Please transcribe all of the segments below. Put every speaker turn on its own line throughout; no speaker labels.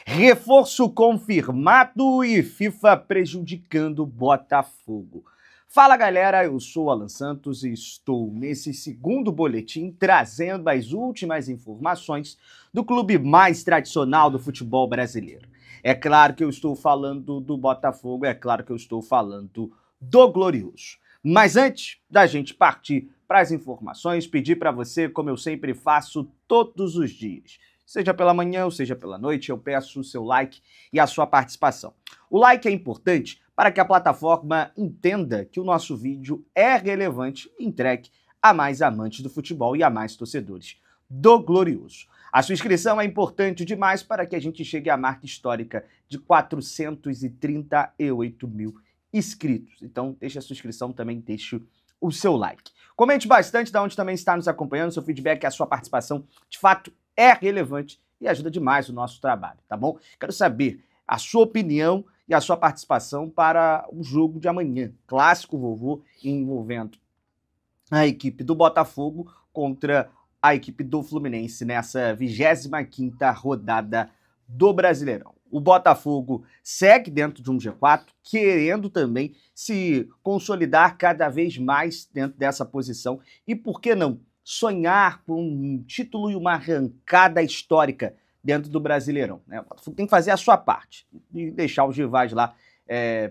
Reforço confirmado e FIFA prejudicando o Botafogo. Fala galera, eu sou o Alan Santos e estou nesse segundo boletim trazendo as últimas informações do clube mais tradicional do futebol brasileiro. É claro que eu estou falando do Botafogo, é claro que eu estou falando do Glorioso. Mas antes da gente partir para as informações, pedir para você, como eu sempre faço todos os dias, seja pela manhã ou seja pela noite, eu peço o seu like e a sua participação. O like é importante para que a plataforma entenda que o nosso vídeo é relevante e entregue a mais amantes do futebol e a mais torcedores do Glorioso. A sua inscrição é importante demais para que a gente chegue à marca histórica de 438 mil inscritos. Então, deixe a sua inscrição, também deixe o seu like. Comente bastante de onde também está nos acompanhando, seu feedback e a sua participação, de fato, é relevante e ajuda demais o nosso trabalho, tá bom? Quero saber a sua opinião e a sua participação para o jogo de amanhã, clássico vovô, envolvendo a equipe do Botafogo contra a equipe do Fluminense nessa 25ª rodada do Brasileirão. O Botafogo segue dentro de um G4, querendo também se consolidar cada vez mais dentro dessa posição e, por que não, sonhar com um título e uma arrancada histórica dentro do Brasileirão, né? O Botafogo tem que fazer a sua parte e deixar os rivais lá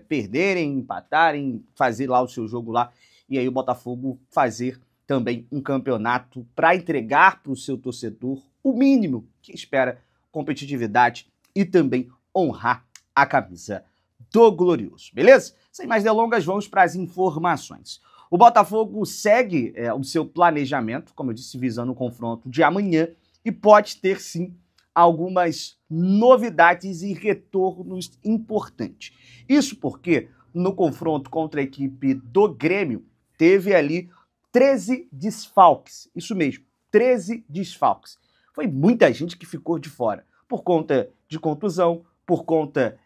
perderem, empatarem, fazer lá o seu jogo lá e aí o Botafogo fazer também um campeonato para entregar para o seu torcedor o mínimo que espera, competitividade e também honrar a camisa do Glorioso, beleza? Sem mais delongas, vamos para as informações. O Botafogo segue o seu planejamento, como eu disse, visando o confronto de amanhã e pode ter sim algumas novidades e retornos importantes. Isso porque no confronto contra a equipe do Grêmio teve ali 13 desfalques, isso mesmo, 13 desfalques. Foi muita gente que ficou de fora, por conta de contusão, por conta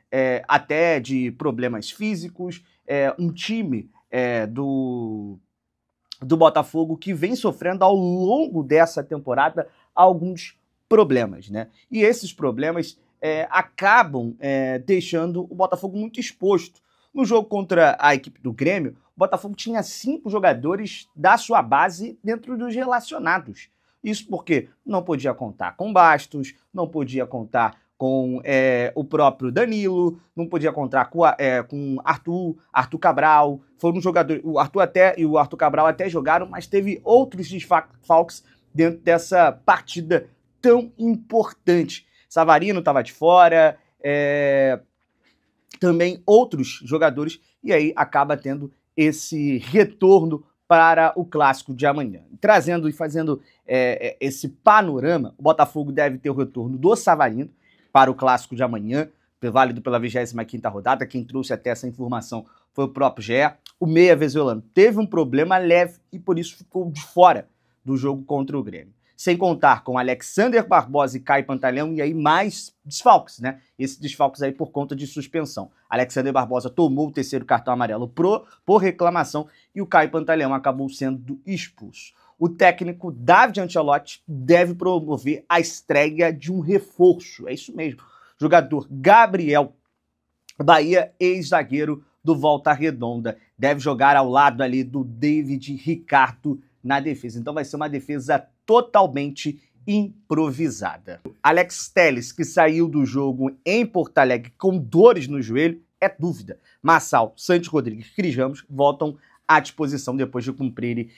até de problemas físicos, um time do Botafogo que vem sofrendo ao longo dessa temporada alguns problemas, né? E esses problemas acabam deixando o Botafogo muito exposto. No jogo contra a equipe do Grêmio, o Botafogo tinha 5 jogadores da sua base dentro dos relacionados. Isso porque não podia contar com Bastos, não podia contar com o próprio Danilo, não podia contar com Arthur Cabral. Foram jogadores, o Arthur e o Arthur Cabral até jogaram, mas teve outros desfalques dentro dessa partida tão importante. Savarino estava de fora, também outros jogadores, e aí acaba tendo esse retorno para o clássico de amanhã. Trazendo e fazendo esse panorama, o Botafogo deve ter o retorno do Savarino para o clássico de amanhã, válido pela 25ª rodada. Quem trouxe até essa informação foi o próprio GE. O meia venezuelano teve um problema leve e por isso ficou de fora do jogo contra o Grêmio. Sem contar com Alexander Barbosa e Caio Pantaleão, e aí mais desfalques, né? Esses desfalques aí por conta de suspensão. Alexander Barbosa tomou o 3º cartão amarelo por reclamação e o Caio Pantaleão acabou sendo expulso. O técnico David Ancelotti deve promover a estreia de um reforço, é isso mesmo. Jogador Gabriel Bahia, ex-zagueiro do Volta Redonda, deve jogar ao lado ali do David Ricardo na defesa. Então vai ser uma defesa totalmente improvisada. Alex Telles, que saiu do jogo em Porto Alegre com dores no joelho, é dúvida. Marçal, Santos Rodrigues e Cris Ramos voltam à disposição depois de cumprirem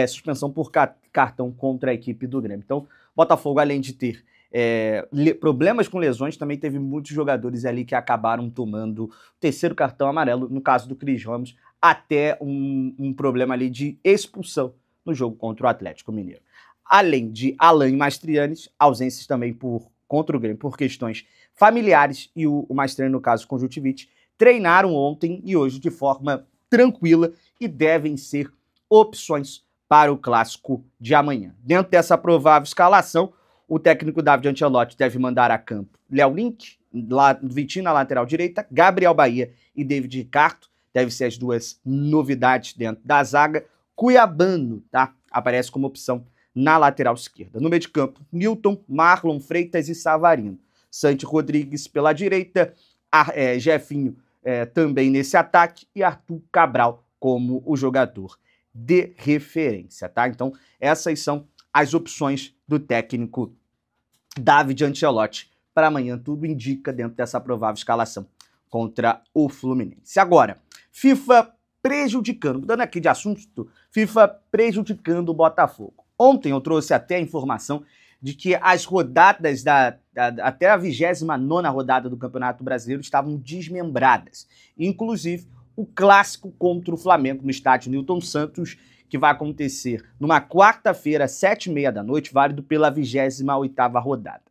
suspensão por cartão contra a equipe do Grêmio. Então, Botafogo, além de ter problemas com lesões, também teve muitos jogadores ali que acabaram tomando o 3º cartão amarelo, no caso do Cris Ramos, até um problema ali de expulsão no jogo contra o Atlético Mineiro. Além de Alan e Mastrianes, ausências também contra o Grêmio por questões familiares e o Mastriani, no caso, conjuntivite, treinaram ontem e hoje de forma tranquila e devem ser opções para o clássico de amanhã. Dentro dessa provável escalação, o técnico David Ancelotti deve mandar a campo Léo Link, Vitinho na lateral direita, Gabriel Bahia e David Ricardo, devem ser as duas novidades dentro da zaga. Cuiabano, tá? Aparece como opção na lateral esquerda. No meio de campo, Newton, Marlon Freitas e Savarino. Santi Rodrigues pela direita, Jefinho também nesse ataque e Arthur Cabral como o jogador de referência, tá? Então, essas são as opções do técnico David Ancelotti para amanhã. Tudo indica dentro dessa provável escalação contra o Fluminense. Agora, FIFA prejudicando, mudando aqui de assunto, FIFA prejudicando o Botafogo. Ontem eu trouxe até a informação de que as rodadas até a 29ª rodada do Campeonato Brasileiro estavam desmembradas. Inclusive, o clássico contra o Flamengo no estádio Newton Santos, que vai acontecer numa quarta-feira, às 19h30, válido pela 28ª rodada.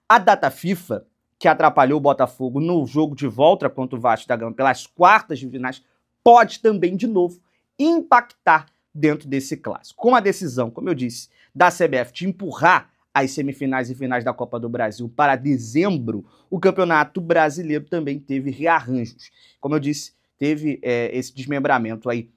A data FIFA, que atrapalhou o Botafogo no jogo de volta contra o Vasco da Gama pelas quartas de finais, pode também, de novo, impactar dentro desse clássico. Com a decisão, como eu disse, da CBF de empurrar as semifinais e finais da Copa do Brasil para dezembro, o Campeonato Brasileiro também teve rearranjos. Como eu disse, teve esse desmembramento aí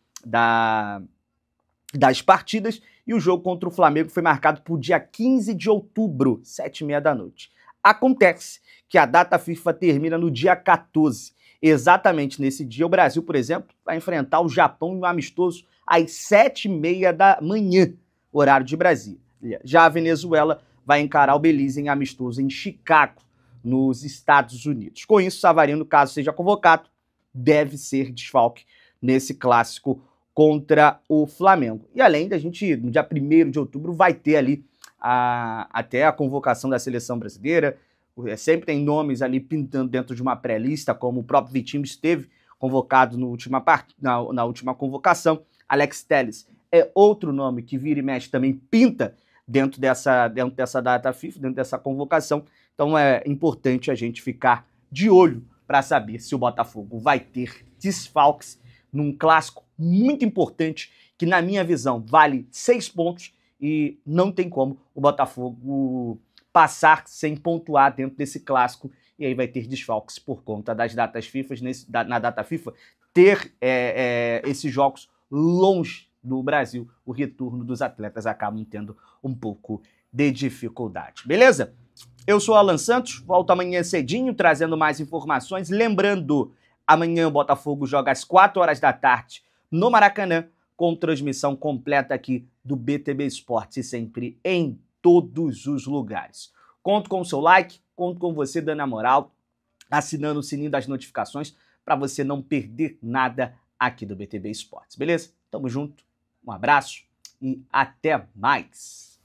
das partidas, e o jogo contra o Flamengo foi marcado para o dia 15 de outubro, 19h30. Acontece que a data FIFA termina no dia 14. Exatamente nesse dia, o Brasil, por exemplo, vai enfrentar o Japão em um amistoso às 7h30, horário de Brasília. Já a Venezuela vai encarar o Belize em amistoso em Chicago, nos Estados Unidos. Com isso, Savarino, caso seja convocado, deve ser desfalque nesse clássico contra o Flamengo. E além da gente, no dia 1º de outubro, vai ter ali até a convocação da seleção brasileira. Sempre tem nomes ali pintando dentro de uma pré-lista, como o próprio Vitinho esteve convocado na última convocação. Alex Telles é outro nome que vira e mexe também pinta dentro dessa data FIFA, dentro dessa convocação. Então é importante a gente ficar de olho para saber se o Botafogo vai ter desfalques num clássico muito importante, que na minha visão vale 6 pontos e não tem como o Botafogo passar sem pontuar dentro desse clássico, e aí vai ter desfalques por conta das datas FIFA, na data FIFA, ter esses jogos longe do Brasil, o retorno dos atletas acabam tendo um pouco de dificuldade. Beleza? Eu sou Alan Santos, volto amanhã cedinho trazendo mais informações. Lembrando, amanhã o Botafogo joga às 4h no Maracanã, com transmissão completa aqui do BTB Esportes, e sempre em todos os lugares. Conto com o seu like, conto com você dando a moral, assinando o sininho das notificações para você não perder nada aqui do BTB Esportes, beleza? Tamo junto, um abraço e até mais!